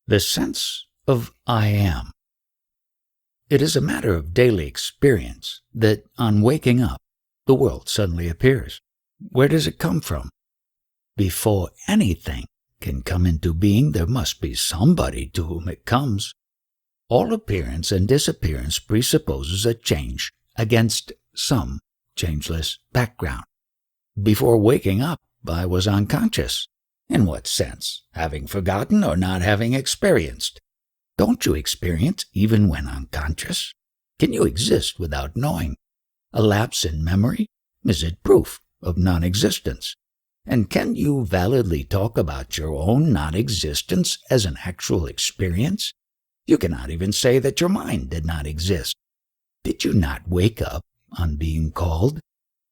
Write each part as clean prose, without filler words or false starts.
The sense of I am. It is a matter of daily experience that on waking up, the world suddenly appears. Where does it come from? Before anything can come into being, there must be somebody to whom it comes. All appearance and disappearance presupposes a change against some changeless background. Before waking up, I was unconscious. In what sense? Having forgotten or not having experienced? Don't you experience even when unconscious? Can you exist without knowing? A lapse in memory? Is it proof of non-existence? And can you validly talk about your own non-existence as an actual experience? You cannot even say that your mind did not exist. Did you not wake up on being called?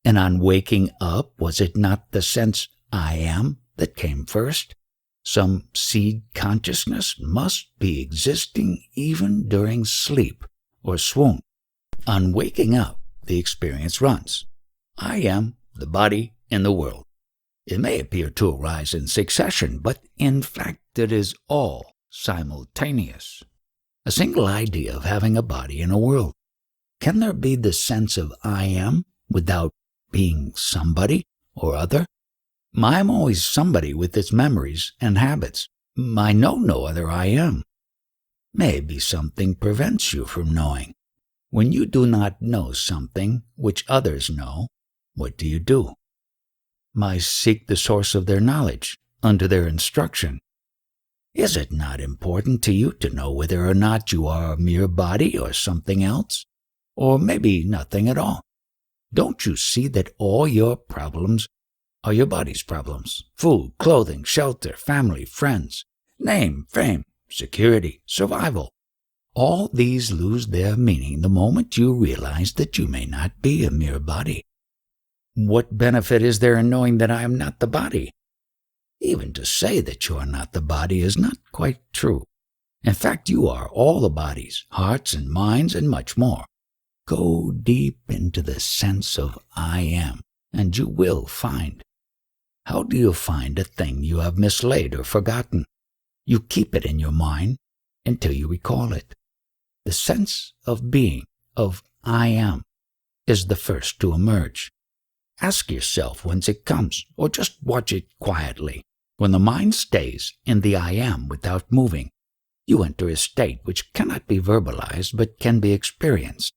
And on waking up, was it not the sense I am that came first? Some seed consciousness must be existing even during sleep or swoon. On waking up, the experience runs. I am the body in the world. It may appear to arise in succession, but in fact it is all simultaneous. A single idea of having a body in a world. Can there be the sense of I am without being somebody or other? I am always somebody with its memories and habits. I know no other I am. Maybe something prevents you from knowing. When you do not know something which others know, what do? I seek the source of their knowledge under their instruction. Is it not important to you to know whether or not you are a mere body or something else? Or maybe nothing at all? Don't you see that all your problems are your body's problems? Food, clothing, shelter, family, friends, name, fame, security, survival. All these lose their meaning the moment you realize that you may not be a mere body. What benefit is there in knowing that I am not the body? Even to say that you are not the body is not quite true. In fact, you are all the bodies, hearts and minds, and much more. Go deep into the sense of I am, and you will find. How do you find a thing you have mislaid or forgotten? You keep it in your mind until you recall it. The sense of being, of I am, is the first to emerge. Ask yourself whence it comes, or just watch it quietly. When the mind stays in the I am without moving, you enter a state which cannot be verbalized but can be experienced.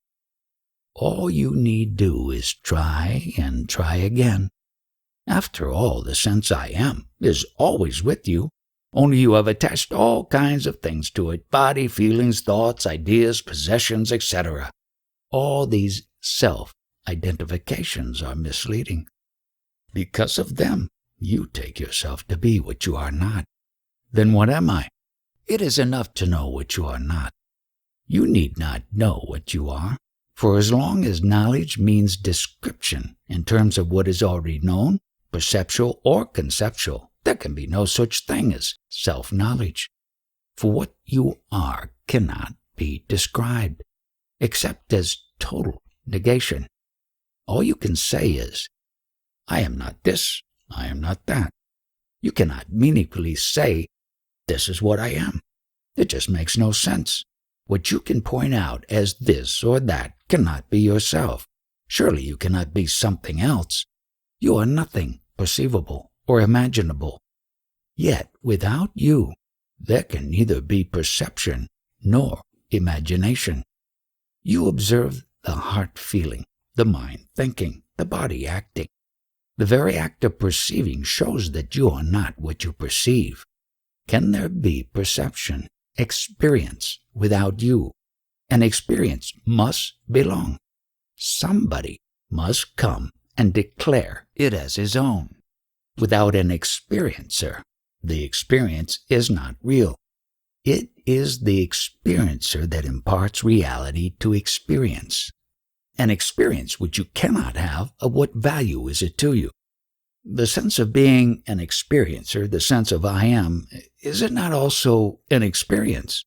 All you need do is try and try again. After all, the sense I am is always with you, only you have attached all kinds of things to it: body, feelings, thoughts, ideas, possessions, etc. All these self-identifications are misleading. Because of them, you take yourself to be what you are not. Then what am I? It is enough to know what you are not. You need not know what you are, for as long as knowledge means description in terms of what is already known, perceptual or conceptual, there can be no such thing as self-knowledge. For what you are cannot be described, except as total negation. All you can say is, I am not this, I am not that. You cannot meaningfully say, this is what I am. It just makes no sense. What you can point out as this or that cannot be yourself. Surely you cannot be something else. You are nothing perceivable or imaginable. Yet without you, there can neither be perception nor imagination. You observe the heart feeling, the mind thinking, the body acting. The very act of perceiving shows that you are not what you perceive. Can there be perception, experience, without you? An experience must belong. Somebody must come and declare it as his own. Without an experiencer, the experience is not real. It is the experiencer that imparts reality to experience. An experience which you cannot have, of what value is it to you? The sense of being an experiencer, the sense of I am, is it not also an experience?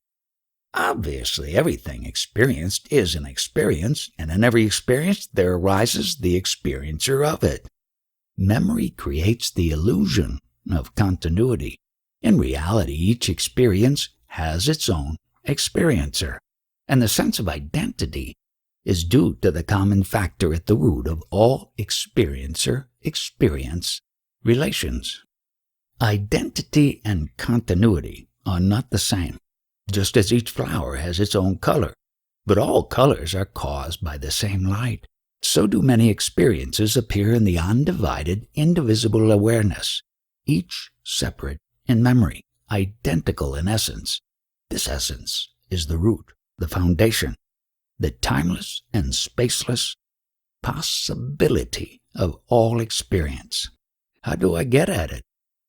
Obviously, everything experienced is an experience, and in every experience there arises the experiencer of it. Memory creates the illusion of continuity. In reality, each experience has its own experiencer, and the sense of identity is due to the common factor at the root of all experiencer-experience relations. Identity and continuity are not the same, just as each flower has its own color, but all colors are caused by the same light. So do many experiences appear in the undivided, indivisible awareness, each separate in memory, identical in essence. This essence is the root, the foundation, the timeless and spaceless possibility of all experience. How do I get at it?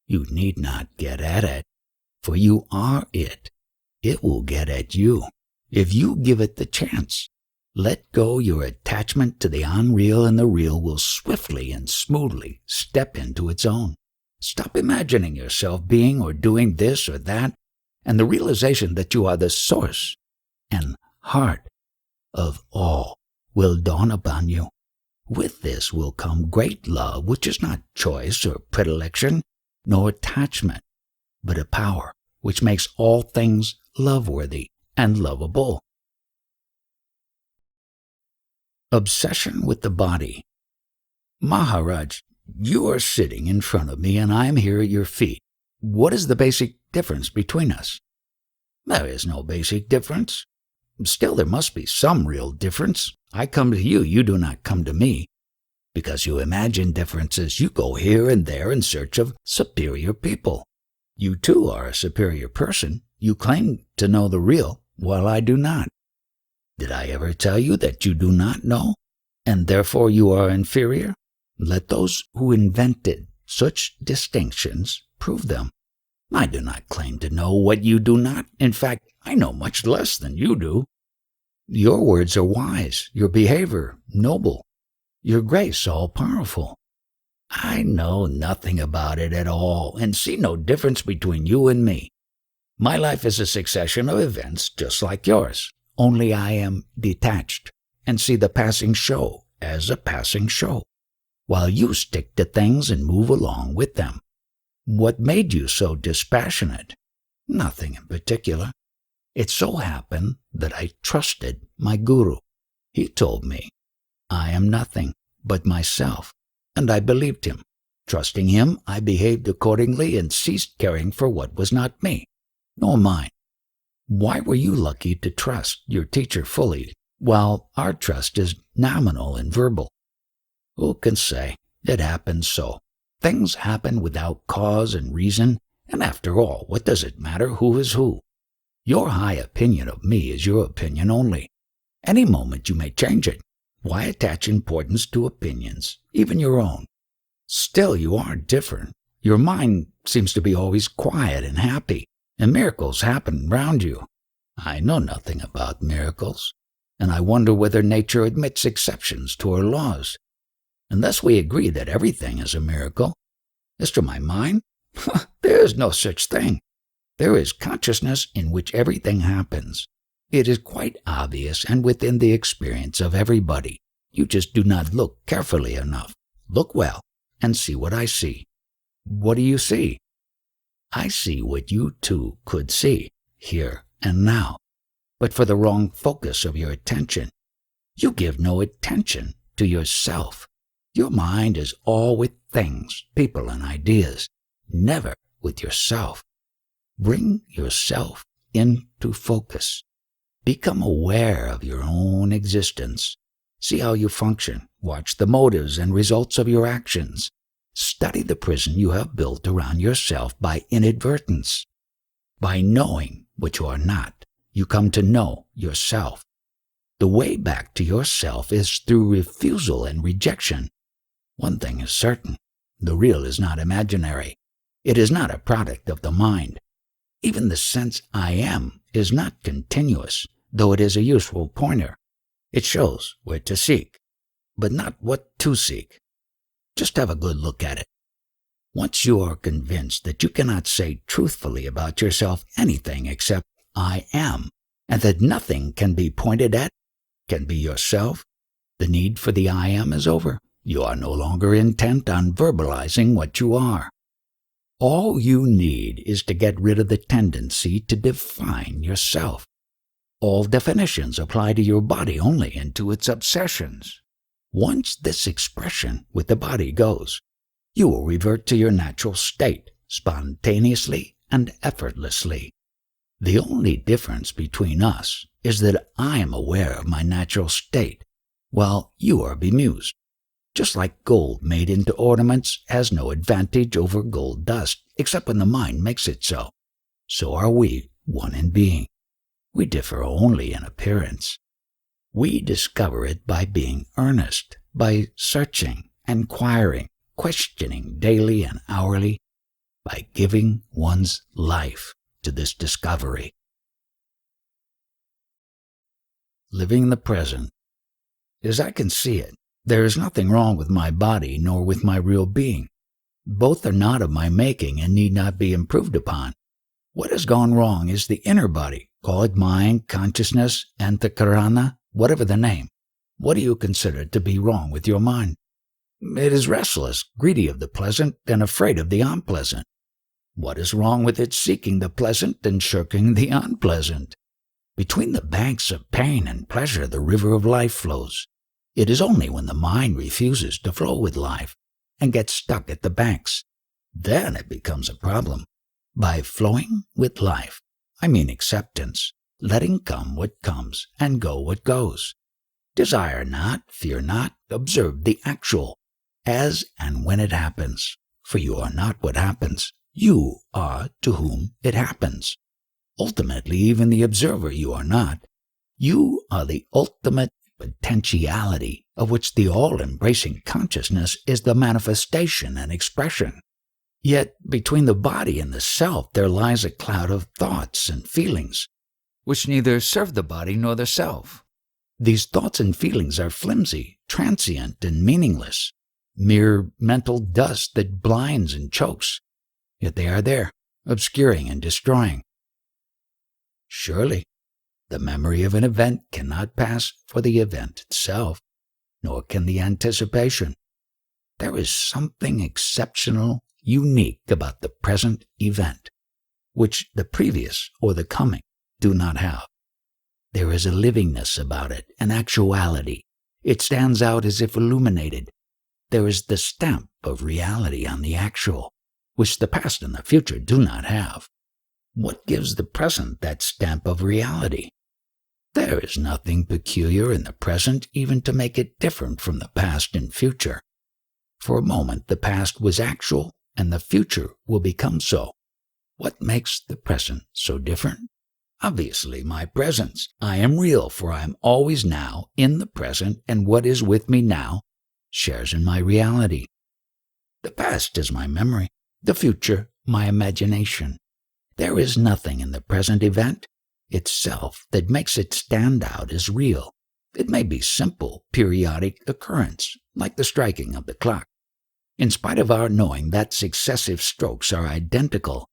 You need not get at it, for you are it. It will get at you, if you give it the chance. Let go your attachment to the unreal, and the real will swiftly and smoothly step into its own. Stop imagining yourself being or doing this or that, and the realization that you are the source and heart of all will dawn upon you. With this will come great love, which is not choice or predilection, nor attachment, but a power which makes all things love-worthy and lovable. Obsession with the body. Maharaj, you are sitting in front of me and I am here at your feet. What is the basic difference between us? There is no basic difference. Still, there must be some real difference. I come to you, you do not come to me. Because you imagine differences, you go here and there in search of superior people. You too are a superior person. You claim to know the real, while I do not. Did I ever tell you that you do not know, and therefore you are inferior? Let those who invented such distinctions prove them. I do not claim to know what you do not. In fact, I know much less than you do. Your words are wise, your behavior noble, your grace all-powerful. I know nothing about it at all, and see no difference between you and me. My life is a succession of events just like yours. Only I am detached and see the passing show as a passing show, while you stick to things and move along with them. What made you so dispassionate? Nothing in particular. It so happened that I trusted my guru. He told me, I am nothing but myself, and I believed him. Trusting him, I behaved accordingly and ceased caring for what was not me, nor mine. Why were you lucky to trust your teacher fully, while our trust is nominal and verbal? Who can say? It happens so. Things happen without cause and reason, and after all, what does it matter who is who? Your high opinion of me is your opinion only. Any moment you may change it. Why attach importance to opinions, even your own? Still, you are different. Your mind seems to be always quiet and happy, and miracles happen round you. I know nothing about miracles, and I wonder whether nature admits exceptions to her laws. Unless we agree that everything is a miracle. As to my mind, there is no such thing. There is consciousness in which everything happens. It is quite obvious and within the experience of everybody. You just do not look carefully enough. Look well and see what I see. What do you see? I see what you too could see, here and now, but for the wrong focus of your attention. You give no attention to yourself. Your mind is all with things, people, and ideas, never with yourself. Bring yourself into focus. Become aware of your own existence. See how you function. Watch the motives and results of your actions. Study the prison you have built around yourself by inadvertence. By knowing what you are not, you come to know yourself. The way back to yourself is through refusal and rejection. One thing is certain, the real is not imaginary. It is not a product of the mind. Even the sense I am is not continuous, though it is a useful pointer. It shows where to seek, but not what to seek. Just have a good look at it. Once you are convinced that you cannot say truthfully about yourself anything except I am, and that nothing can be pointed at, can be yourself, the need for the I am is over. You are no longer intent on verbalizing what you are. All you need is to get rid of the tendency to define yourself. All definitions apply to your body only and to its obsessions. Once this expression with the body goes, you will revert to your natural state, spontaneously and effortlessly. The only difference between us is that I am aware of my natural state, while you are bemused. Just like gold made into ornaments has no advantage over gold dust, except when the mind makes it so. So are we one in being. We differ only in appearance. We discover it by being earnest, by searching, inquiring, questioning daily and hourly, by giving one's life to this discovery. Living the present. As I can see it, there is nothing wrong with my body nor with my real being. Both are not of my making and need not be improved upon. What has gone wrong is the inner body, call it mind, consciousness, antahkarana, whatever the name. What do you consider to be wrong with your mind? It is restless, greedy of the pleasant, and afraid of the unpleasant. What is wrong with its seeking the pleasant and shirking the unpleasant? Between the banks of pain and pleasure the river of life flows. It is only when the mind refuses to flow with life and gets stuck at the banks, then it becomes a problem. By flowing with life, I mean acceptance, letting come what comes and go what goes. Desire not, fear not, observe the actual, as and when it happens. For you are not what happens, you are to whom it happens. Ultimately, even the observer you are not. You are the ultimate potentiality of which the all-embracing consciousness is the manifestation and expression. Yet between the body and the self there lies a cloud of thoughts and feelings, which neither serve the body nor the self. These thoughts and feelings are flimsy, transient, and meaningless, mere mental dust that blinds and chokes. Yet they are there, obscuring and destroying. Surely, the memory of an event cannot pass for the event itself, nor can the anticipation. There is something exceptional, unique about the present event, which the previous or the coming do not have. There is a livingness about it, an actuality. It stands out as if illuminated. There is the stamp of reality on the actual, which the past and the future do not have. What gives the present that stamp of reality? There is nothing peculiar in the present even to make it different from the past and future. For a moment the past was actual, and the future will become so. What makes the present so different? Obviously my presence. I am real, for I am always now in the present, and what is with me now shares in my reality. The past is my memory, the future my imagination. There is nothing in the present event itself that makes it stand out as real. It may be simple, periodic occurrence, like the striking of the clock. In spite of our knowing that successive strokes are identical,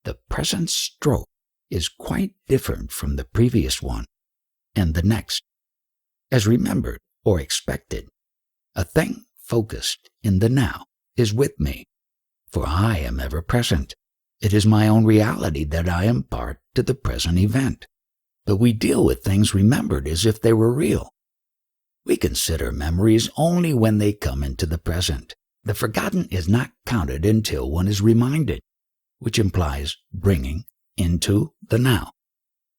the present stroke is quite different from the previous one and the next. As remembered or expected, a thing focused in the now is with me, for I am ever present. It is my own reality that I impart to the present event. But we deal with things remembered as if they were real. We consider memories only when they come into the present. The forgotten is not counted until one is reminded, which implies bringing into the now.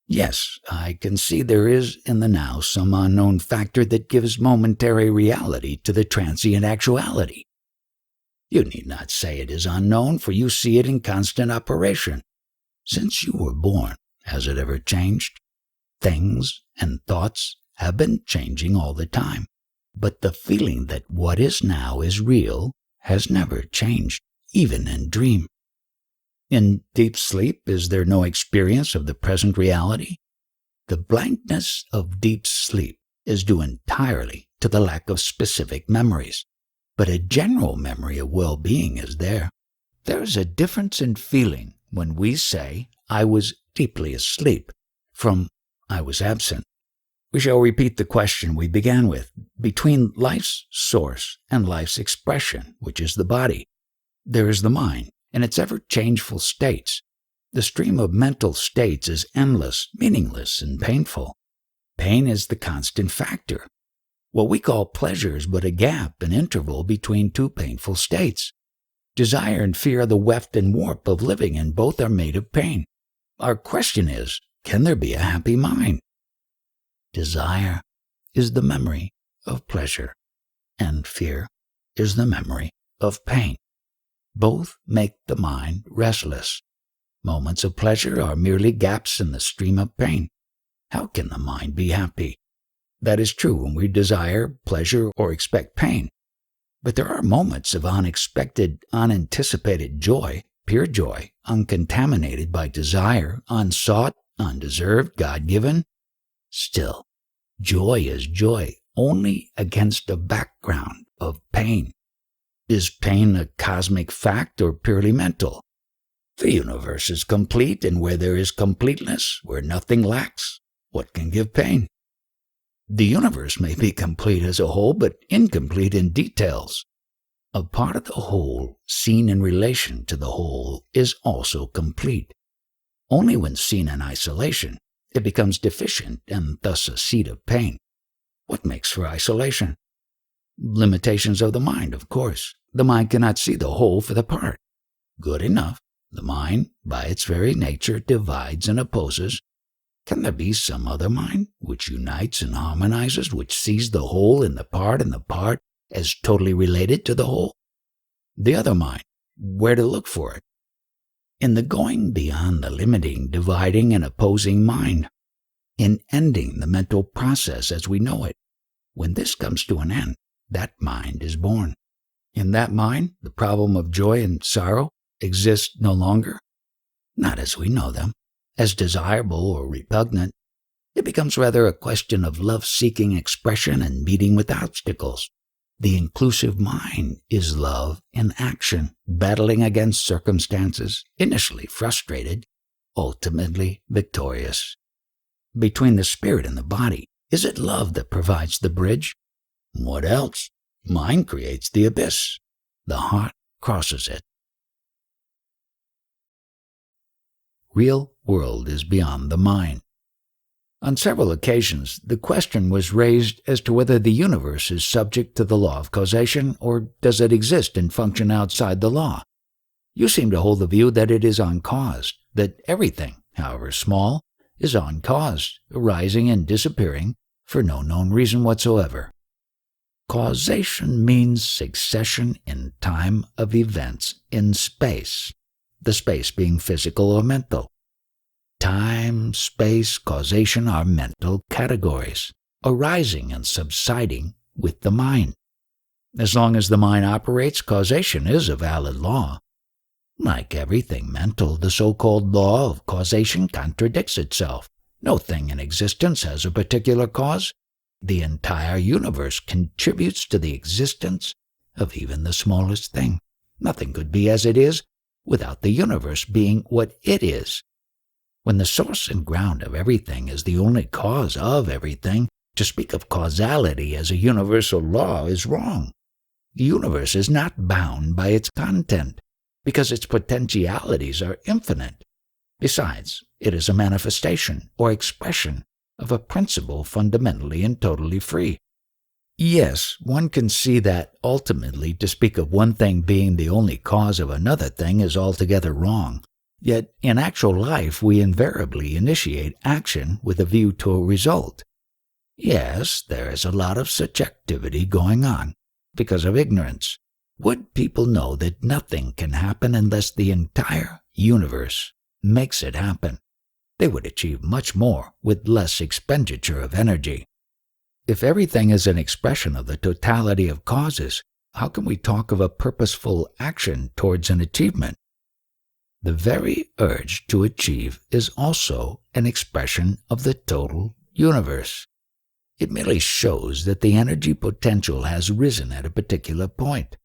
Yes, I can see there is in the now some unknown factor that gives momentary reality to the transient actuality. You need not say it is unknown, for you see it in constant operation. Since you were born, has it ever changed? Things and thoughts have been changing all the time, but the feeling that what is now is real has never changed, even in dream. In deep sleep, is there no experience of the present reality? The blankness of deep sleep is due entirely to the lack of specific memories, but a general memory of well-being is there. There is a difference in feeling when we say, I was deeply asleep, from I was absent. We shall repeat the question we began with. Between life's source and life's expression, which is the body, there is the mind, in its ever-changeful states. The stream of mental states is endless, meaningless, and painful. Pain is the constant factor. What we call pleasure is but a gap, an interval between two painful states. Desire and fear are the weft and warp of living, and both are made of pain. Our question is, can there be a happy mind? Desire is the memory of pleasure, and fear is the memory of pain. Both make the mind restless. Moments of pleasure are merely gaps in the stream of pain. How can the mind be happy? That is true when we desire pleasure or expect pain. But there are moments of unexpected, unanticipated joy, pure joy, uncontaminated by desire, unsought, undeserved, God-given. Still, joy is joy only against a background of pain. Is pain a cosmic fact or purely mental? The universe is complete, and where there is completeness, where nothing lacks, what can give pain? The universe may be complete as a whole, but incomplete in details. A part of the whole, seen in relation to the whole, is also complete. Only when seen in isolation, it becomes deficient and thus a seat of pain. What makes for isolation? Limitations of the mind, of course. The mind cannot see the whole for the part. Good enough. The mind, by its very nature, divides and opposes. Can there be some other mind which unites and harmonizes, which sees the whole in the part and the part as totally related to the whole? The other mind, where to look for it? In the going beyond the limiting, dividing, and opposing mind. In ending the mental process as we know it. When this comes to an end, that mind is born. In that mind, the problem of joy and sorrow exists no longer. Not as we know them, as desirable or repugnant. It becomes rather a question of love-seeking expression and meeting with obstacles. The inclusive mind is love in action, battling against circumstances, initially frustrated, ultimately victorious. Between the spirit and the body, is it love that provides the bridge? What else? Mind creates the abyss. The heart crosses it. Real world is beyond the mind. On several occasions, the question was raised as to whether the universe is subject to the law of causation, or does it exist and function outside the law? You seem to hold the view that it is uncaused, that everything, however small, is uncaused, arising and disappearing for no known reason whatsoever. Causation means succession in time of events in space, the space being physical or mental. Time, space, causation are mental categories, arising and subsiding with the mind. As long as the mind operates, causation is a valid law. Like everything mental, the so-called law of causation contradicts itself. No thing in existence has a particular cause. The entire universe contributes to the existence of even the smallest thing. Nothing could be as it is without the universe being what it is. When the source and ground of everything is the only cause of everything, to speak of causality as a universal law is wrong. The universe is not bound by its content, because its potentialities are infinite. Besides, it is a manifestation or expression of a principle fundamentally and totally free. Yes, one can see that ultimately to speak of one thing being the only cause of another thing is altogether wrong. Yet in actual life we invariably initiate action with a view to a result. Yes, there is a lot of subjectivity going on because of ignorance. Would people know that nothing can happen unless the entire universe makes it happen? They would achieve much more with less expenditure of energy. If everything is an expression of the totality of causes, how can we talk of a purposeful action towards an achievement? The very urge to achieve is also an expression of the total universe. It merely shows that the energy potential has risen at a particular point.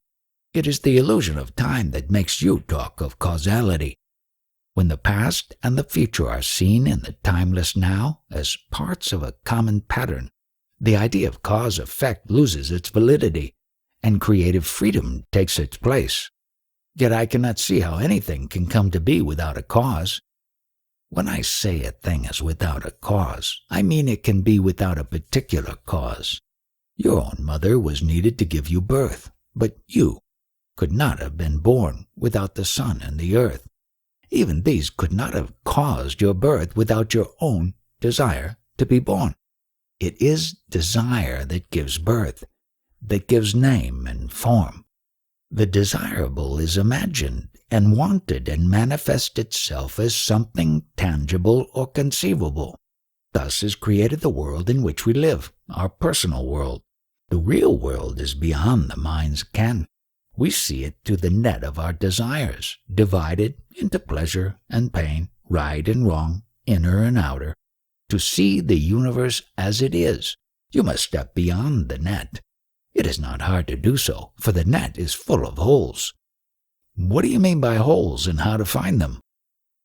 It is the illusion of time that makes you talk of causality. When the past and the future are seen in the timeless now as parts of a common pattern, the idea of cause-effect loses its validity, and creative freedom takes its place. Yet I cannot see how anything can come to be without a cause. When I say a thing is without a cause, I mean it can be without a particular cause. Your own mother was needed to give you birth, but you could not have been born without the sun and the earth. Even these could not have caused your birth without your own desire to be born. It is desire that gives birth, that gives name and form. The desirable is imagined and wanted and manifests itself as something tangible or conceivable. Thus is created the world in which we live, our personal world. The real world is beyond the mind's ken. We see it through the net of our desires, divided into pleasure and pain, right and wrong, inner and outer. To see the universe as it is, you must step beyond the net. It is not hard to do so, for the net is full of holes. What do you mean by holes and how to find them?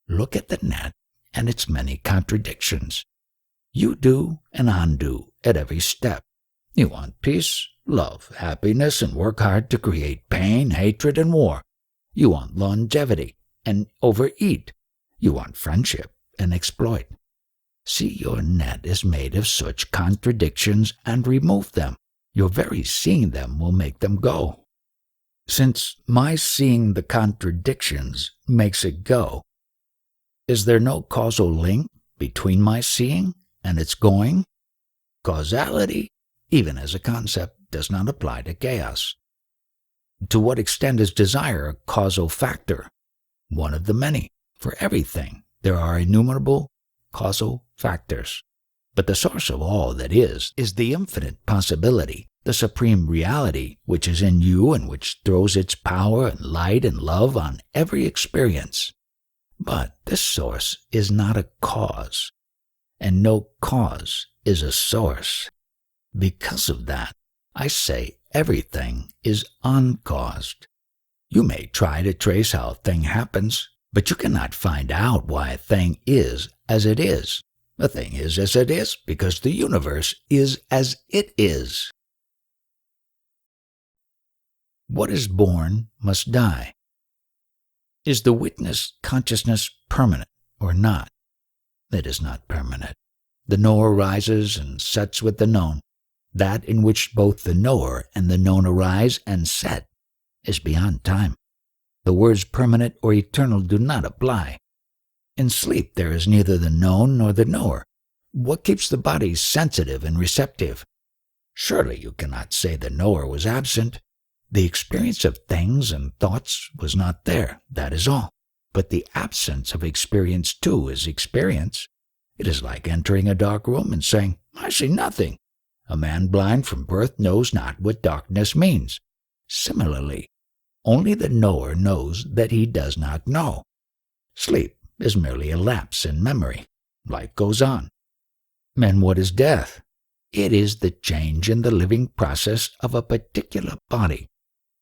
Look at the net and its many contradictions. You do and undo at every step. You want peace, love, happiness, and work hard to create pain, hatred, and war. You want longevity and overeat. You want friendship and exploit. See your net is made of such contradictions and remove them. Your very seeing them will make them go. Since my seeing the contradictions makes it go, is there no causal link between my seeing and its going? Causality, even as a concept, does not apply to chaos. To what extent is desire a causal factor? One of the many. For everything, there are innumerable causal factors. But the source of all that is the infinite possibility, the supreme reality which is in you and which throws its power and light and love on every experience. But this source is not a cause, and no cause is a source. Because of that, I say everything is uncaused. You may try to trace how a thing happens, but you cannot find out why a thing is as it is. A thing is as it is because the universe is as it is. What is born must die. Is the witness consciousness permanent or not? It is not permanent. The knower rises and sets with the known. That in which both the knower and the known arise and set is beyond time. The words permanent or eternal do not apply. In sleep there is neither the known nor the knower. What keeps the body sensitive and receptive? Surely you cannot say the knower was absent. The experience of things and thoughts was not there, that is all. But the absence of experience too is experience. It is like entering a dark room and saying, "I see nothing." A man blind from birth knows not what darkness means. Similarly, only the knower knows that he does not know. Sleep is merely a lapse in memory. Life goes on. And what is death? It is the change in the living process of a particular body.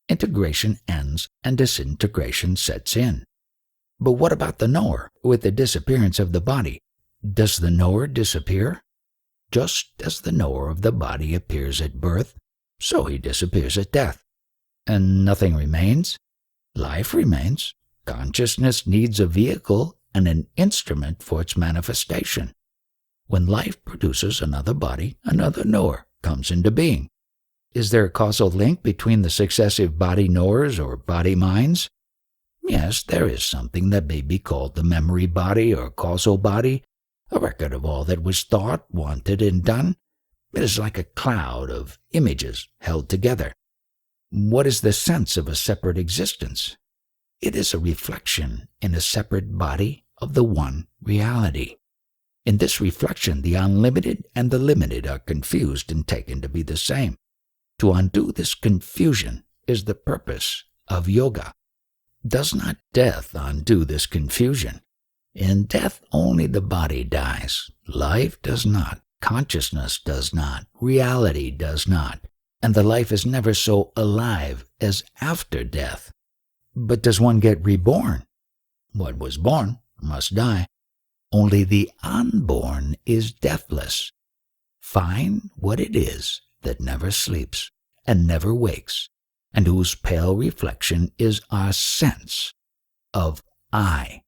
Integration ends and disintegration sets in. But what about the knower? With the disappearance of the body, does the knower disappear? Just as the knower of the body appears at birth, so he disappears at death. And nothing remains? Life remains. Consciousness needs a vehicle and an instrument for its manifestation. When life produces another body, another knower comes into being. Is there a causal link between the successive body knowers or body minds? Yes, there is something that may be called the memory body or causal body, a record of all that was thought, wanted, and done. It is like a cloud of images held together. What is the sense of a separate existence? It is a reflection in a separate body of the one reality. In this reflection, the unlimited and the limited are confused and taken to be the same. To undo this confusion is the purpose of yoga. Does not death undo this confusion? In death only the body dies. Life does not. Consciousness does not. Reality does not. And the life is never so alive as after death. But does one get reborn? What was born must die. Only the unborn is deathless. Find what it is that never sleeps and never wakes, and whose pale reflection is our sense of I.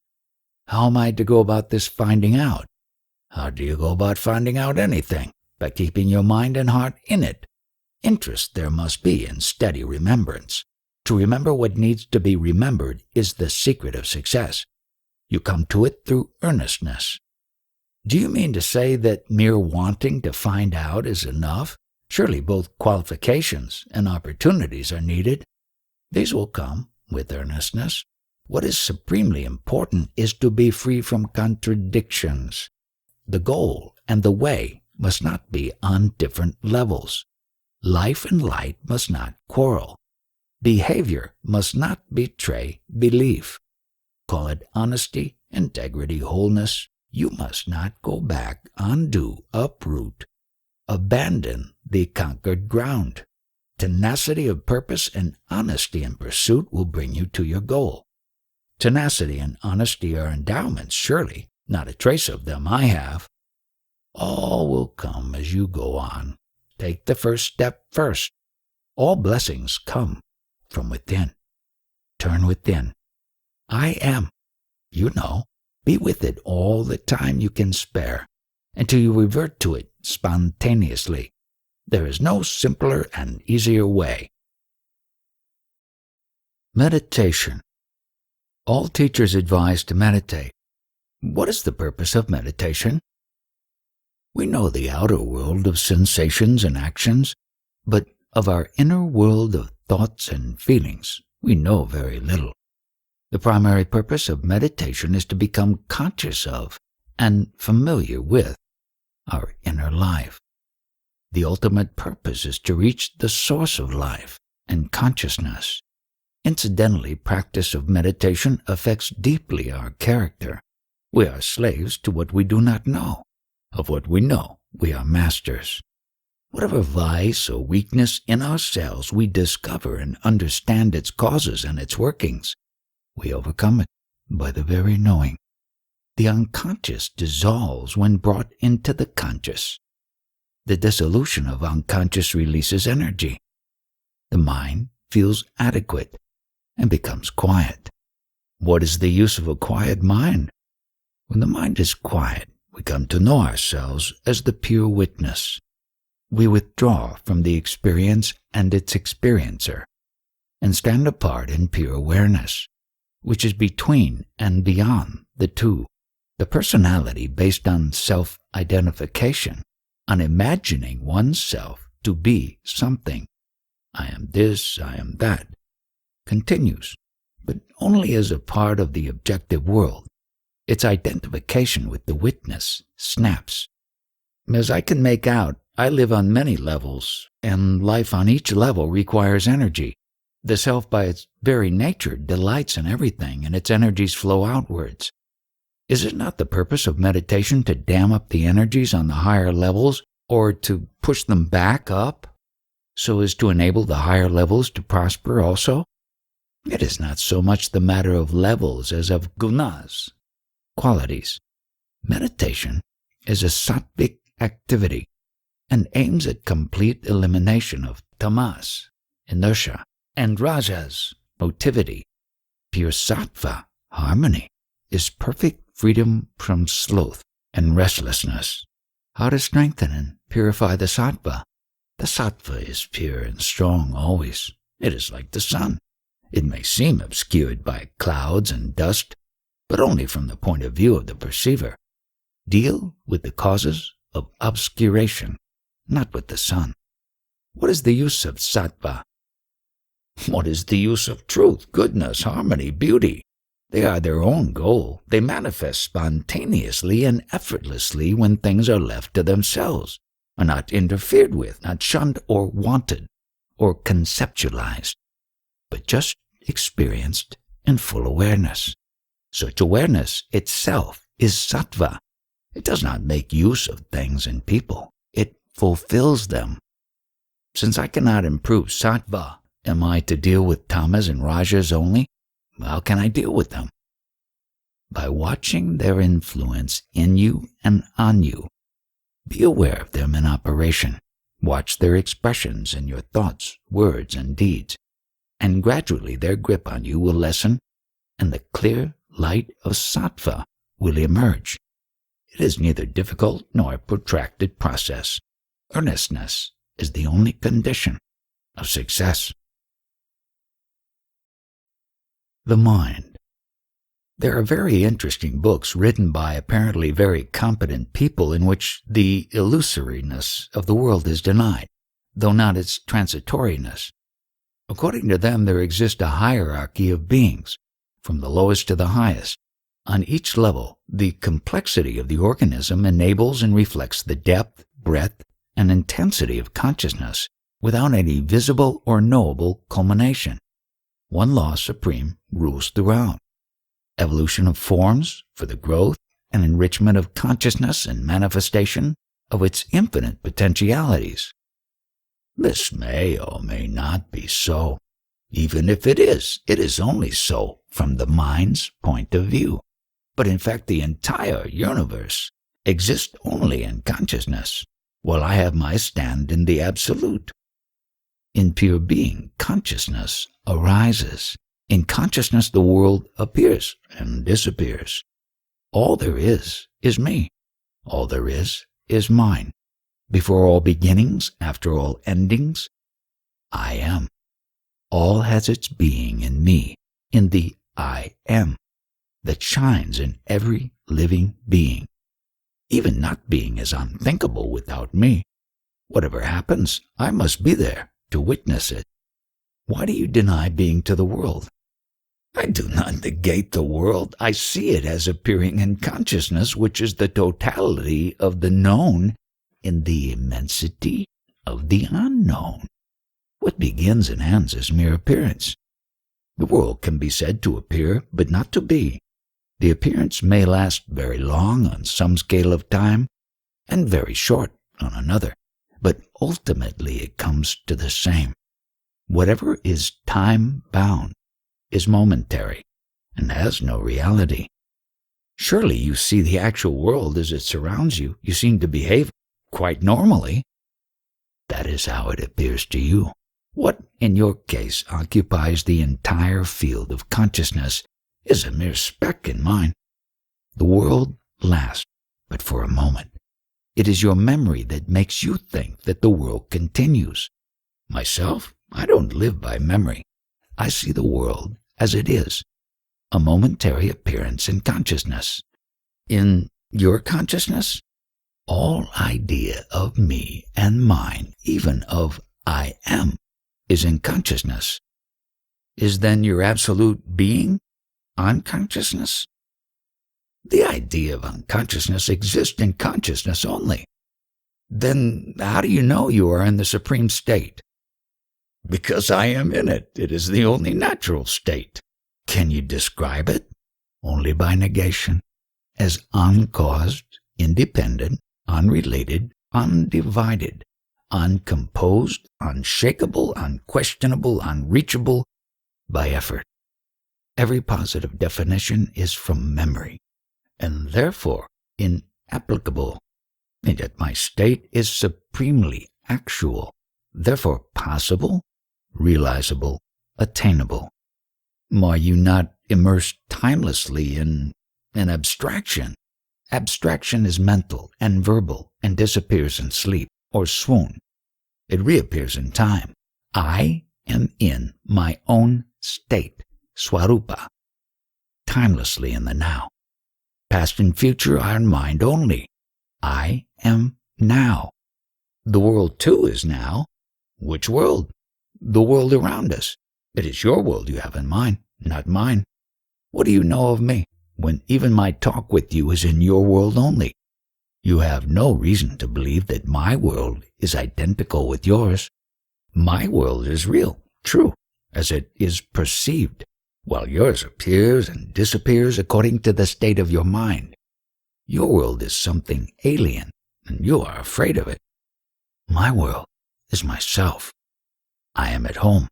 How am I to go about this finding out? How do you go about finding out anything? By keeping your mind and heart in it. Interest there must be in steady remembrance. To remember what needs to be remembered is the secret of success. You come to it through earnestness. Do you mean to say that mere wanting to find out is enough? Surely both qualifications and opportunities are needed. These will come with earnestness. What is supremely important is to be free from contradictions. The goal and the way must not be on different levels. Life and light must not quarrel. Behavior must not betray belief. Call it honesty, integrity, wholeness. You must not go back, undo, uproot, abandon the conquered ground. Tenacity of purpose and honesty in pursuit will bring you to your goal. Tenacity and honesty are endowments, surely. Not a trace of them I have. All will come as you go on. Take the first step first. All blessings come from within. Turn within. I am. You know, be with it all the time you can spare, until you revert to it spontaneously. There is no simpler and easier way. Meditation. All teachers advise to meditate. What is the purpose of meditation? We know the outer world of sensations and actions, but of our inner world of thoughts and feelings, we know very little. The primary purpose of meditation is to become conscious of and familiar with our inner life. The ultimate purpose is to reach the source of life and consciousness. Incidentally, practice of meditation affects deeply our character. We are slaves to what we do not know. Of what we know, we are masters. Whatever vice or weakness in ourselves we discover and understand its causes and its workings, we overcome it by the very knowing. The unconscious dissolves when brought into the conscious. The dissolution of unconscious releases energy. The mind feels adequate and becomes quiet. What is the use of a quiet mind? When the mind is quiet, we come to know ourselves as the pure witness. We withdraw from the experience and its experiencer, and stand apart in pure awareness, which is between and beyond the two. The personality based on self-identification, on imagining oneself to be something. I am this, I am that, continues, but only as a part of the objective world. Its identification with the witness snaps. As I can make out, I live on many levels, and life on each level requires energy. The self by its very nature delights in everything, and its energies flow outwards. Is it not the purpose of meditation to dam up the energies on the higher levels, or to push them back up, so as to enable the higher levels to prosper also? It is not so much the matter of levels as of gunas, qualities. Meditation is a sattvic activity and aims at complete elimination of tamas, inertia, and rajas, motivity. Pure sattva, harmony, is perfect freedom from sloth and restlessness. How to strengthen and purify the sattva? The sattva is pure and strong always. It is like the sun. It may seem obscured by clouds and dust, but only from the point of view of the perceiver. Deal with the causes of obscuration, not with the sun. What is the use of sattva? What is the use of truth, goodness, harmony, beauty? They are their own goal. They manifest spontaneously and effortlessly when things are left to themselves, are not interfered with, not shunned or wanted or conceptualized, but just experienced in full awareness. Such awareness itself is sattva. It does not make use of things and people. It fulfills them. Since I cannot improve sattva, am I to deal with tamas and rajas only? How can I deal with them? By watching their influence in you and on you. Be aware of them in operation. Watch their expressions in your thoughts, words, and deeds. and gradually their grip on you will lessen, and the clear light of sattva will emerge. It is neither difficult nor a protracted process. Earnestness is the only condition of success. The mind. There are very interesting books written by apparently very competent people in which the illusoriness of the world is denied, though not its transitoriness. According to them, there exists a hierarchy of beings, from the lowest to the highest. On each level, the complexity of the organism enables and reflects the depth, breadth, and intensity of consciousness without any visible or knowable culmination. One law supreme rules throughout. Evolution of forms for the growth and enrichment of consciousness and manifestation of its infinite potentialities. This may or may not be so. Even if it is only so from the mind's point of view. But in fact, the entire universe exists only in consciousness, while I have my stand in the absolute. In pure being, consciousness arises. In consciousness, the world appears and disappears. All there is me. All there is mine. Before all beginnings, after all endings, I am. All has its being in me, in the I am, that shines in every living being. Even not being is unthinkable without me. Whatever happens, I must be there to witness it. Why do you deny being to the world? I do not negate the world. I see it as appearing in consciousness, which is the totality of the known in the immensity of the unknown. What begins and ends is mere appearance. The world can be said to appear, but not to be. The appearance may last very long on some scale of time, and very short on another, but ultimately it comes to the same. Whatever is time-bound is momentary and has no reality. Surely you see the actual world as it surrounds you. You seem to behave quite normally. That is how it appears to you. What, in your case, occupies the entire field of consciousness is a mere speck in mine. The world lasts but for a moment. It is your memory that makes you think that the world continues. Myself, I don't live by memory. I see the world as it is, a momentary appearance in consciousness. In your consciousness, all idea of me and mine, even of I am, is in consciousness. Is then your absolute being unconsciousness? The idea of unconsciousness exists in consciousness only. Then how do you know you are in the supreme state? Because I am in it. It is the only natural state. Can you describe it? Only by negation, as uncaused, independent, unrelated, undivided, uncomposed, unshakable, unquestionable, unreachable by effort. Every positive definition is from memory, and therefore inapplicable. And yet my state is supremely actual, therefore possible, realizable, attainable. Are you not immersed timelessly in an abstraction? Abstraction is mental and verbal and disappears in sleep or swoon. It reappears in time. I am in my own state, swarupa, timelessly in the now. Past and future are in mind only. I am now. The world too is now. Which world? The world around us. It is your world you have in mind, not mine. What do you know of me, when even my talk with you is in your world only? You have no reason to believe that my world is identical with yours. My world is real, true, as it is perceived, while yours appears and disappears according to the state of your mind. Your world is something alien, and you are afraid of it. My world is myself. I am at home.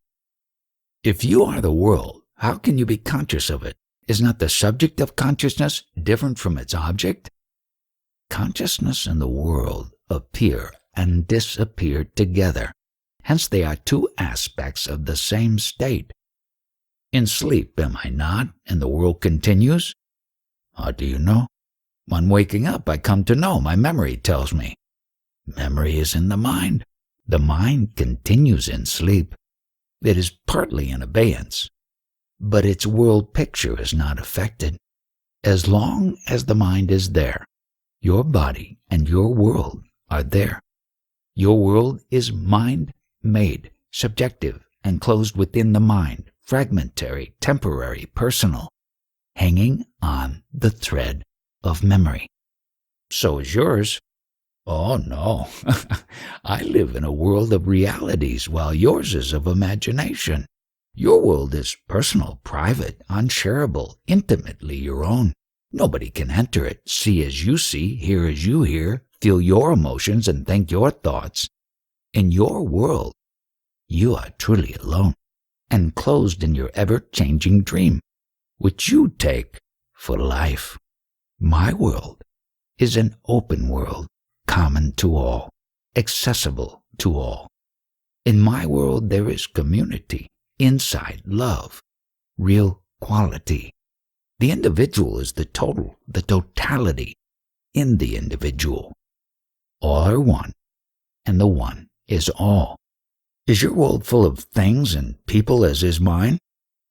If you are the world, how can you be conscious of it? Is not the subject of consciousness different from its object? Consciousness and the world appear and disappear together. Hence they are two aspects of the same state, In sleep, am I not, and the world continues? How do you know? On waking up, I come to know. My memory tells me. Memory is in the mind. The mind continues in sleep. It is partly in abeyance, but its world picture is not affected. As long as the mind is there, your body and your world are there. Your world is mind-made, subjective, and closed within the mind, fragmentary, temporary, personal, hanging on the thread of memory. So is yours. Oh, no. I live in a world of realities while yours is of imagination. Your world is personal, private, unshareable, intimately your own. Nobody can enter it, see as you see, hear as you hear, feel your emotions, and think your thoughts. In your world, you are truly alone, enclosed in your ever-changing dream, which you take for life. My world is an open world, common to all, accessible to all. In my world there is community, insight, love, real quality. The individual is the total, the totality in the individual. All are one, and the one is all. Is your world full of things and people as is mine?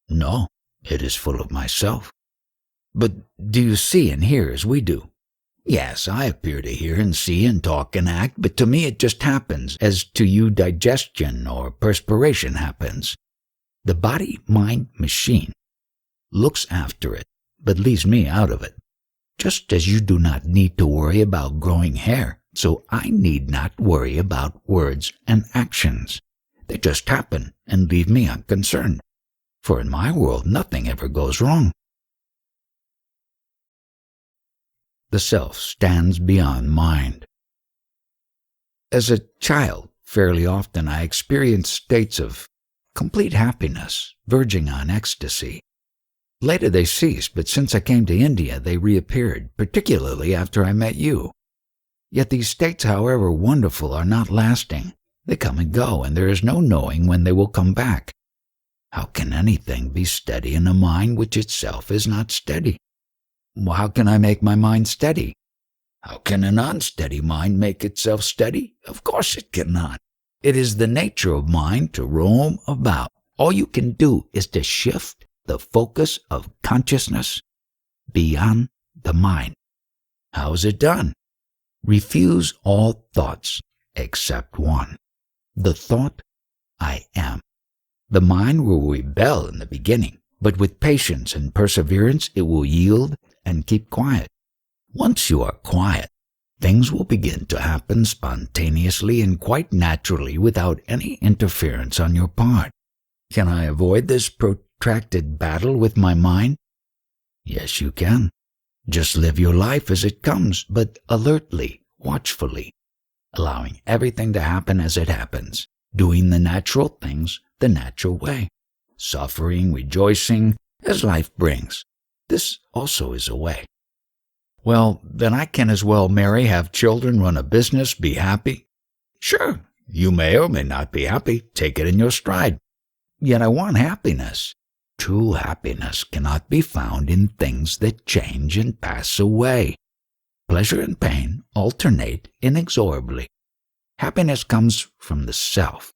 No, it is full of myself. But do you see and hear as we do? Yes, I appear to hear and see and talk and act, but to me it just happens, as to you digestion or perspiration happens. The body-mind machine looks after it, but leaves me out of it. Just as you do not need to worry about growing hair, so I need not worry about words and actions. They just happen and leave me unconcerned. For in my world nothing ever goes wrong. The self stands beyond mind. As a child, fairly often I experienced states of complete happiness, verging on ecstasy. Later they ceased, but since I came to India they reappeared, particularly after I met you. Yet these states, however wonderful, are not lasting. They come and go, and there is no knowing when they will come back. How can anything be steady in a mind which itself is not steady? How can I make my mind steady? How can an unsteady mind make itself steady? Of course it cannot. It is the nature of mind to roam about. All you can do is to shift the focus of consciousness beyond the mind. How is it done? Refuse all thoughts except one. The thought, I am. The mind will rebel in the beginning, but with patience and perseverance it will yield and keep quiet. Once you are quiet, things will begin to happen spontaneously and quite naturally without any interference on your part. Can I avoid this protracted battle with my mind? Yes, you can. Just live your life as it comes, but alertly, watchfully, allowing everything to happen as it happens, doing the natural things the natural way, suffering, rejoicing, as life brings. This also is a way. Well, then I can as well marry, have children, run a business, be happy. Sure, you may or may not be happy. Take it in your stride. Yet I want happiness. True happiness cannot be found in things that change and pass away. Pleasure and pain alternate inexorably. Happiness comes from the self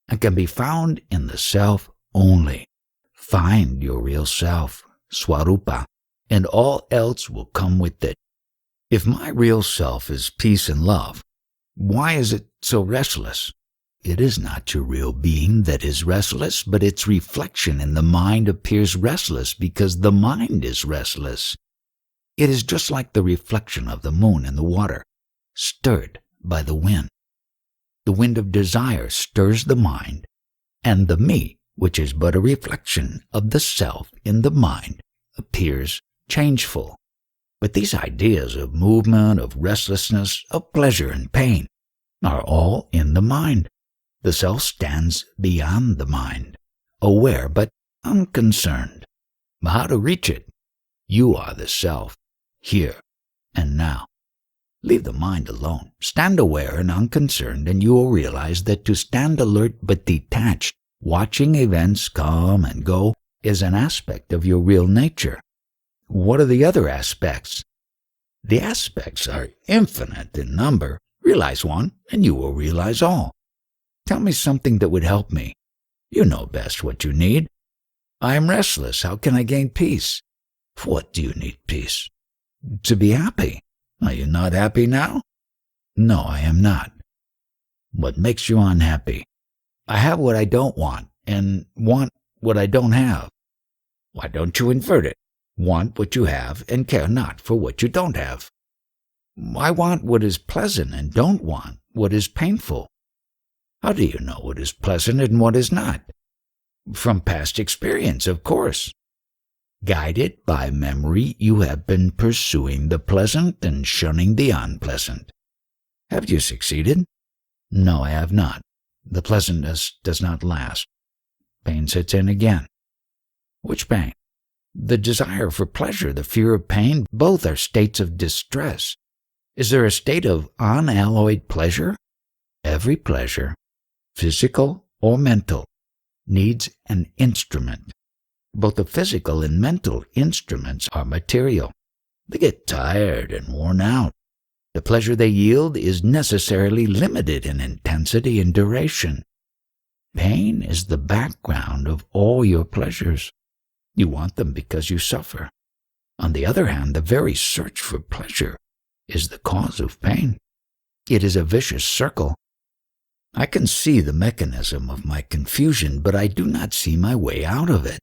and can be found in the self only. Find your real self, Swarupa, and all else will come with it. If my real self is peace and love, why is it so restless? It is not your real being that is restless, but its reflection in the mind appears restless because the mind is restless. It is just like the reflection of the moon in the water, stirred by the wind. The wind of desire stirs the mind, and the me, which is but a reflection of the self in the mind, appears changeful. But these ideas of movement, of restlessness, of pleasure and pain are all in the mind. The self stands beyond the mind, aware but unconcerned. How to reach it? You are the self, here and now. Leave the mind alone. Stand aware and unconcerned, and you will realize that to stand alert but detached, watching events come and go, is an aspect of your real nature. What are the other aspects? The aspects are infinite in number. Realize one, and you will realize all. Tell me something that would help me. You know best what you need. I am restless. How can I gain peace? For what do you need peace? To be happy. Are you not happy now? No, I am not. What makes you unhappy? I have what I don't want, and want what I don't have. Why don't you invert it? Want what you have, and care not for what you don't have. I want what is pleasant, and don't want what is painful. How do you know what is pleasant and what is not? From past experience, of course. Guided by memory, you have been pursuing the pleasant and shunning the unpleasant. Have you succeeded? No, I have not. The pleasantness does not last. Pain sets in again. Which pain? The desire for pleasure, the fear of pain, both are states of distress. Is there a state of unalloyed pleasure? Every pleasure, physical or mental, needs an instrument. Both the physical and mental instruments are material. They get tired and worn out. The pleasure they yield is necessarily limited in intensity and duration. Pain is the background of all your pleasures. You want them because you suffer. On the other hand, the very search for pleasure is the cause of pain. It is a vicious circle. I can see the mechanism of my confusion, but I do not see my way out of it.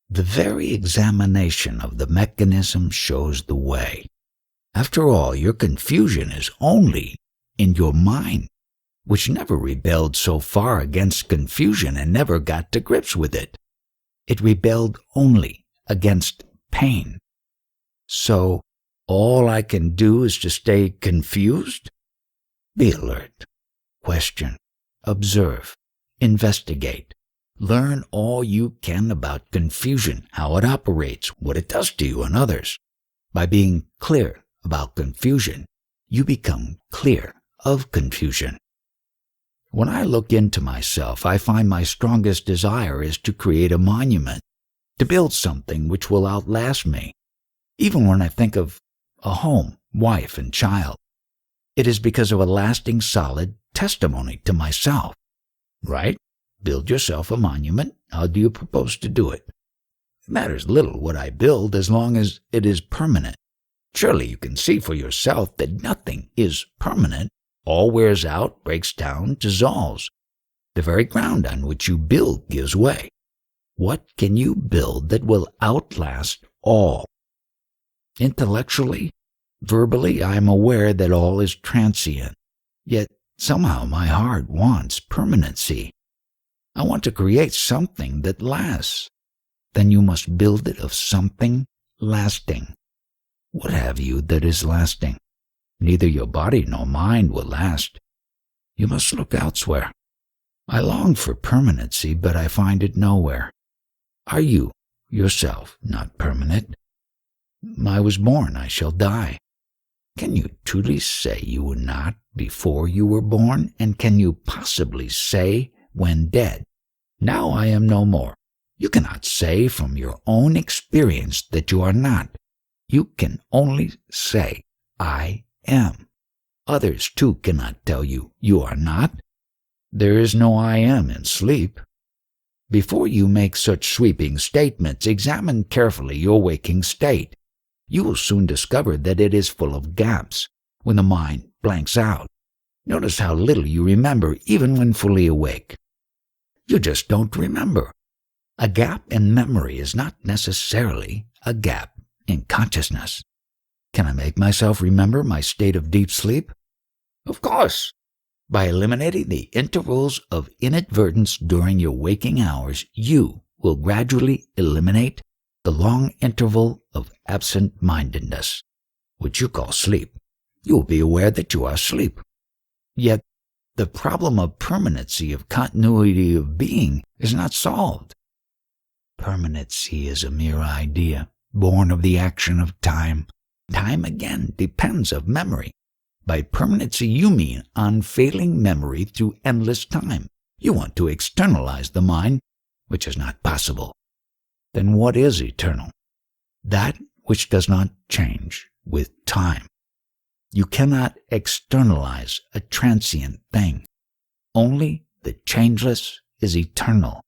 The very examination of the mechanism shows the way. After all, your confusion is only in your mind, which never rebelled so far against confusion and never got to grips with it. It rebelled only against pain. So, all I can do is to stay confused? Be alert. Question. Observe. Investigate. Learn all you can about confusion, how it operates, what it does to you and others. By being clear about confusion, you become clear of confusion. When I look into myself, I find my strongest desire is to create a monument, to build something which will outlast me. Even when I think of a home, wife, and child, it is because of a lasting, solid testimony to myself. Right? Build yourself a monument. How do you propose to do it? It matters little what I build as long as it is permanent. Surely you can see for yourself that nothing is permanent. All wears out, breaks down, dissolves. The very ground on which you build gives way. What can you build that will outlast all? Intellectually, verbally, I am aware that all is transient. Yet somehow my heart wants permanency. I want to create something that lasts. Then you must build it of something lasting. What have you that is lasting? Neither your body nor mind will last. You must look elsewhere. I long for permanency, but I find it nowhere. Are you, yourself, not permanent? I was born, I shall die. Can you truly say you were not before you were born? And can you possibly say when dead, now I am no more? You cannot say from your own experience that you are not. You can only say, I am. Others too cannot tell you you are not. There is no I am in sleep. Before you make such sweeping statements, examine carefully your waking state. You will soon discover that it is full of gaps when the mind blanks out. Notice how little you remember even when fully awake. You just don't remember. A gap in memory is not necessarily a gap in consciousness. Can I make myself remember my state of deep sleep? Of course. By eliminating the intervals of inadvertence during your waking hours, you will gradually eliminate the long interval of absent-mindedness, which you call sleep. You will be aware that you are asleep. Yet, the problem of permanency, of continuity of being, is not solved. Permanency is a mere idea, born of the action of time. Time, again, depends of memory. By permanency, you mean unfailing memory through endless time. You want to externalize the mind, which is not possible. then what is eternal? That which does not change with time. You cannot externalize a transient thing. Only the changeless is eternal.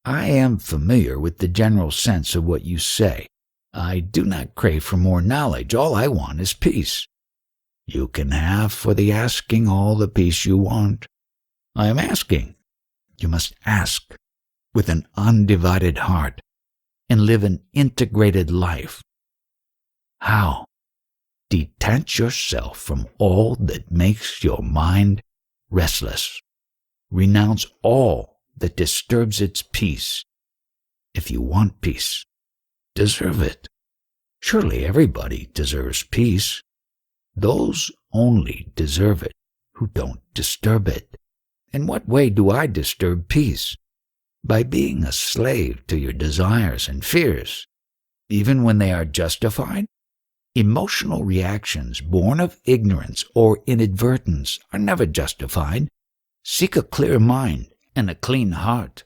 I am familiar with the general sense of what you say. I do not crave for more knowledge. All I want is peace. You can have for the asking all the peace you want. I am asking. You must ask with an undivided heart and live an integrated life. How? Detach yourself from all that makes your mind restless. Renounce all that disturbs its peace. If you want peace, deserve it. Surely everybody deserves peace. Those only deserve it who don't disturb it. In what way do I disturb peace? By being a slave to your desires and fears, even when they are justified. Emotional reactions born of ignorance or inadvertence are never justified. Seek a clear mind and a clean heart.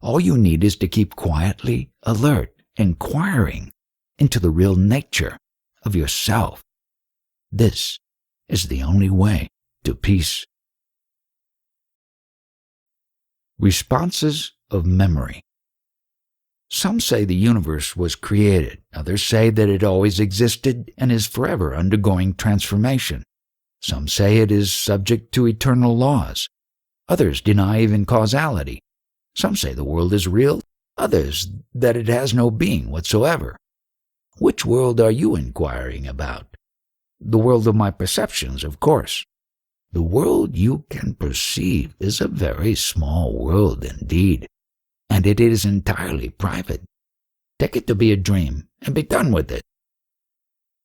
All you need is to keep quietly alert, inquiring into the real nature of yourself. This is the only way to peace. Responses of memory. Some say the universe was created. Others say that it always existed and is forever undergoing transformation. Some say it is subject to eternal laws. Others deny even causality. Some say the world is real. Others that it has no being whatsoever. Which world are you inquiring about? The world of my perceptions, of course. The world you can perceive is a very small world indeed, and it is entirely private. Take it to be a dream, and be done with it.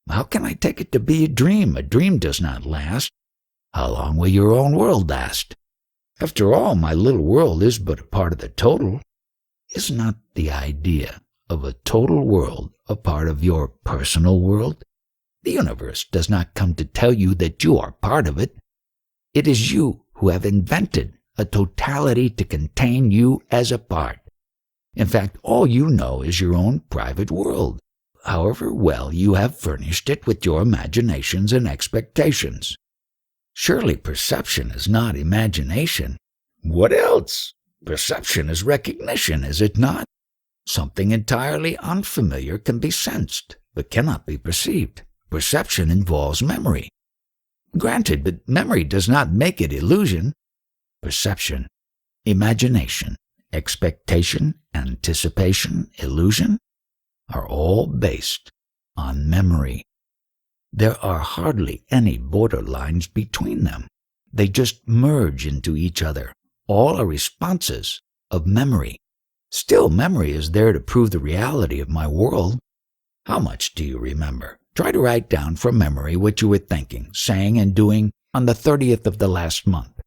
How can I take it to be a dream? A dream does not last. How long will your own world last? After all, my little world is but a part of the total. Is not the idea of a total world a part of your personal world? The universe does not come to tell you that you are part of it. It is you who have invented a totality to contain you as a part. In fact, all you know is your own private world, however well you have furnished it with your imaginations and expectations. Surely perception is not imagination. What else? Perception is recognition, is it not? Something entirely unfamiliar can be sensed, but cannot be perceived. Perception involves memory. Granted, but memory does not make it illusion. Perception, imagination, expectation, anticipation, illusion are all based on memory. There are hardly any borderlines between them. They just merge into each other. All are responses of memory. Still, memory is there to prove the reality of my world. How much do you remember? Try to write down from memory what you were thinking, saying, and doing on the 30th of the last month.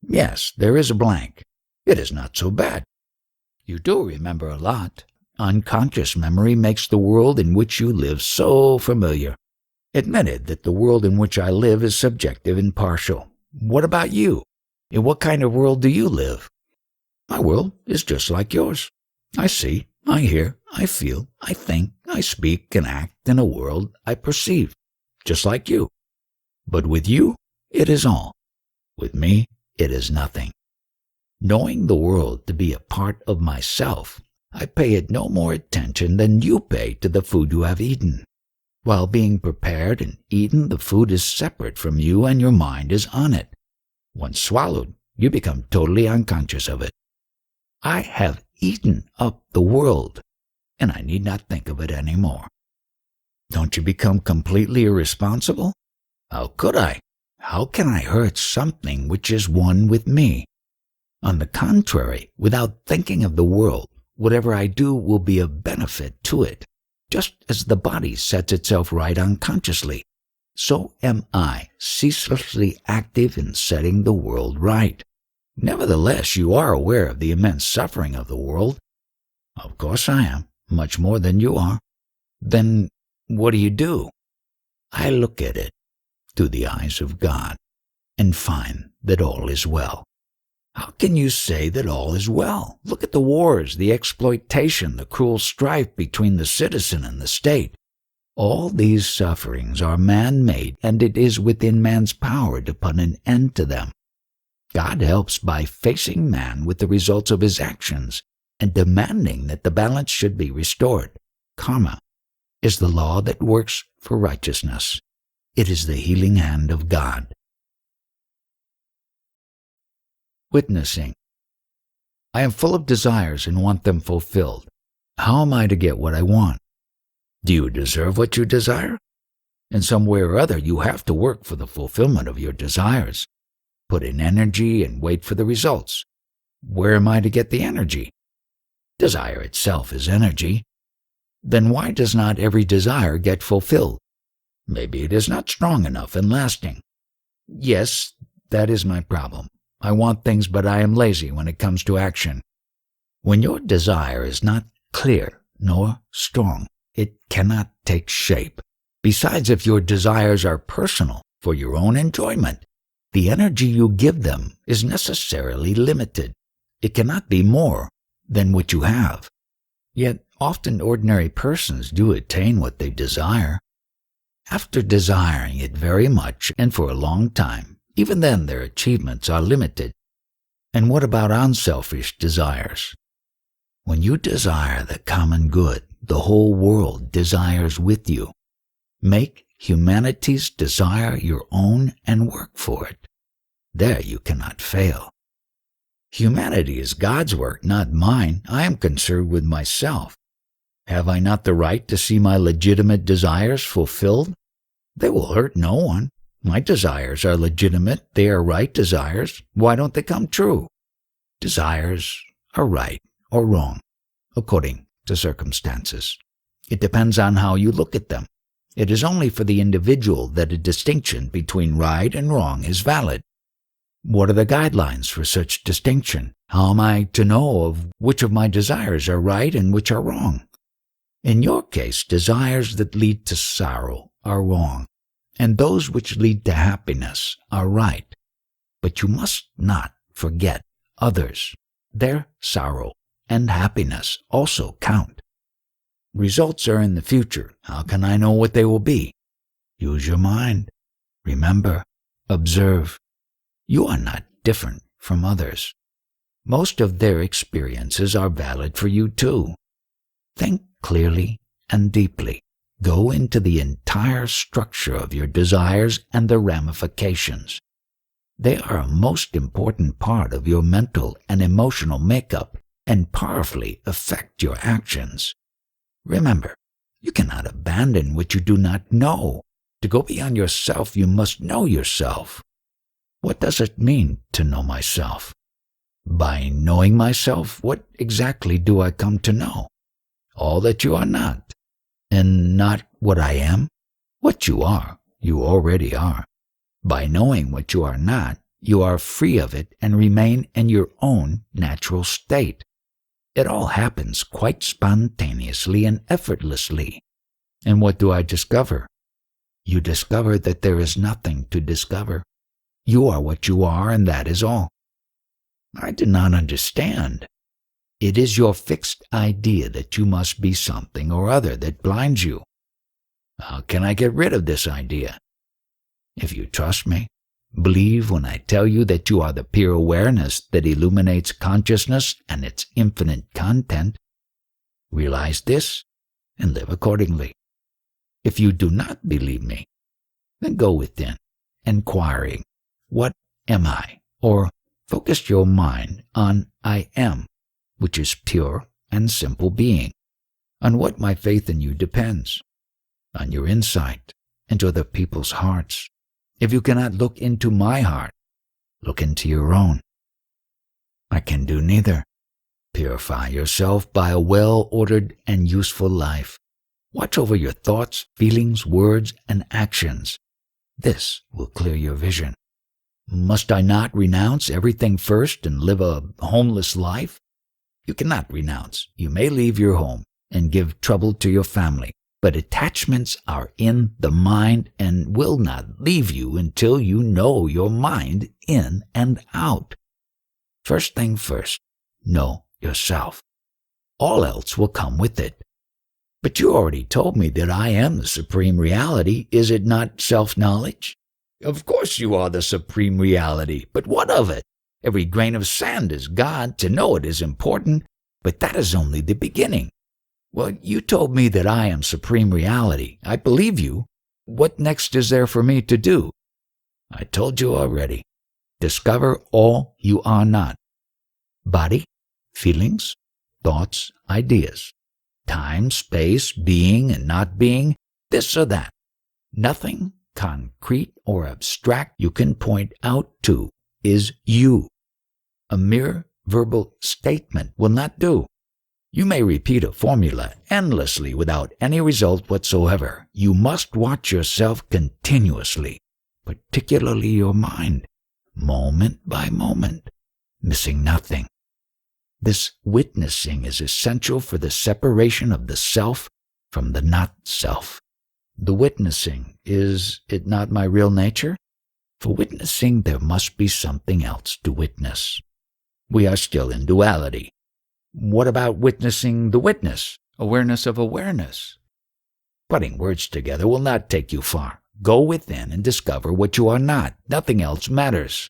Yes, there is a blank. It is not so bad. You do remember a lot. Unconscious memory makes the world in which you live so familiar. Admitted that the world in which I live is subjective and partial. What about you? In what kind of world do you live? My world is just like yours. I see, I hear, I feel, I think, I speak and act in a world I perceive, just like you. But with you, it is all. With me, it is nothing. Knowing the world to be a part of myself, I pay it no more attention than you pay to the food you have eaten. While being prepared and eaten, the food is separate from you and your mind is on it. Once swallowed, you become totally unconscious of it. I have eaten up the world, and I need not think of it any more. Don't you become completely irresponsible? How could I? How can I hurt something which is one with me? On the contrary, without thinking of the world, whatever I do will be of benefit to it. Just as the body sets itself right unconsciously, so am I ceaselessly active in setting the world right. Nevertheless, you are aware of the immense suffering of the world. Of course I am, much more than you are. Then what do? I look at it through the eyes of God and find that all is well. How can you say that all is well? Look at the wars, the exploitation, the cruel strife between the citizen and the state. All these sufferings are man-made, and it is within man's power to put an end to them. God helps by facing man with the results of his actions and demanding that the balance should be restored. Karma is the law that works for righteousness. It is the healing hand of God. Witnessing. I am full of desires and want them fulfilled. How am I to get what I want? Do you deserve what you desire? In some way or other, you have to work for the fulfillment of your desires. Put in energy and wait for the results. Where am I to get the energy? Desire itself is energy. Then why does not every desire get fulfilled? Maybe it is not strong enough and lasting. Yes, that is my problem. I want things, but I am lazy when it comes to action. When your desire is not clear nor strong, it cannot take shape. Besides, if your desires are personal for your own enjoyment, the energy you give them is necessarily limited. It cannot be more than what you have. Yet often ordinary persons do attain what they desire. After desiring it very much and for a long time, even then their achievements are limited. And what about unselfish desires? When you desire the common good, the whole world desires with you. Make humanity's desire your own and work for it. There you cannot fail. Humanity is God's work, not mine. I am concerned with myself. Have I not the right to see my legitimate desires fulfilled? They will hurt no one. My desires are legitimate. They are right desires. Why don't they come true? Desires are right or wrong, according to circumstances. It depends on how you look at them. It is only for the individual that a distinction between right and wrong is valid. What are the guidelines for such distinction? How am I to know of which of my desires are right and which are wrong? In your case, desires that lead to sorrow are wrong, and those which lead to happiness are right. But you must not forget others. Their sorrow and happiness also count. Results are in the future. How can I know what they will be? Use your mind. Remember, observe. You are not different from others. Most of their experiences are valid for you too. Think clearly and deeply. Go into the entire structure of your desires and their ramifications. They are a most important part of your mental and emotional makeup and powerfully affect your actions. Remember, you cannot abandon what you do not know. To go beyond yourself, you must know yourself. What does it mean to know myself? By knowing myself, what exactly do I come to know? All that you are not, and not what I am. What you are, you already are. By knowing what you are not, you are free of it and remain in your own natural state. It all happens quite spontaneously and effortlessly. And what do I discover? You discover that there is nothing to discover. You are what you are, and that is all. I do not understand. It is your fixed idea that you must be something or other that blinds you. How can I get rid of this idea? If you trust me, believe when I tell you that you are the pure awareness that illuminates consciousness and its infinite content. Realize this and live accordingly. If you do not believe me, then go within, inquiring, what am I? Or focus your mind on I am, which is pure and simple being. On what my faith in you depends. On your insight into other people's hearts. If you cannot look into my heart, look into your own. I can do neither. Purify yourself by a well-ordered and useful life. Watch over your thoughts, feelings, words, and actions. This will clear your vision. Must I not renounce everything first and live a homeless life? You cannot renounce. You may leave your home and give trouble to your family, but attachments are in the mind and will not leave you until you know your mind in and out. First thing first, know yourself. All else will come with it. But you already told me that I am the supreme reality. Is it not self-knowledge? Of course you are the supreme reality, but what of it? Every grain of sand is God. To know it is important, but that is only the beginning. Well, you told me that I am supreme reality. I believe you. What next is there for me to do? I told you already. Discover all you are not. Body, feelings, thoughts, ideas. Time, space, being and not being, this or that. Nothing concrete or abstract you can point out to is you. A mere verbal statement will not do. You may repeat a formula endlessly without any result whatsoever. You must watch yourself continuously, particularly your mind, moment by moment, missing nothing. This witnessing is essential for the separation of the self from the not-self. The witnessing, is it not my real nature? For witnessing, there must be something else to witness. We are still in duality. What about witnessing the witness, awareness of awareness? Putting words together will not take you far. Go within and discover what you are not. Nothing else matters.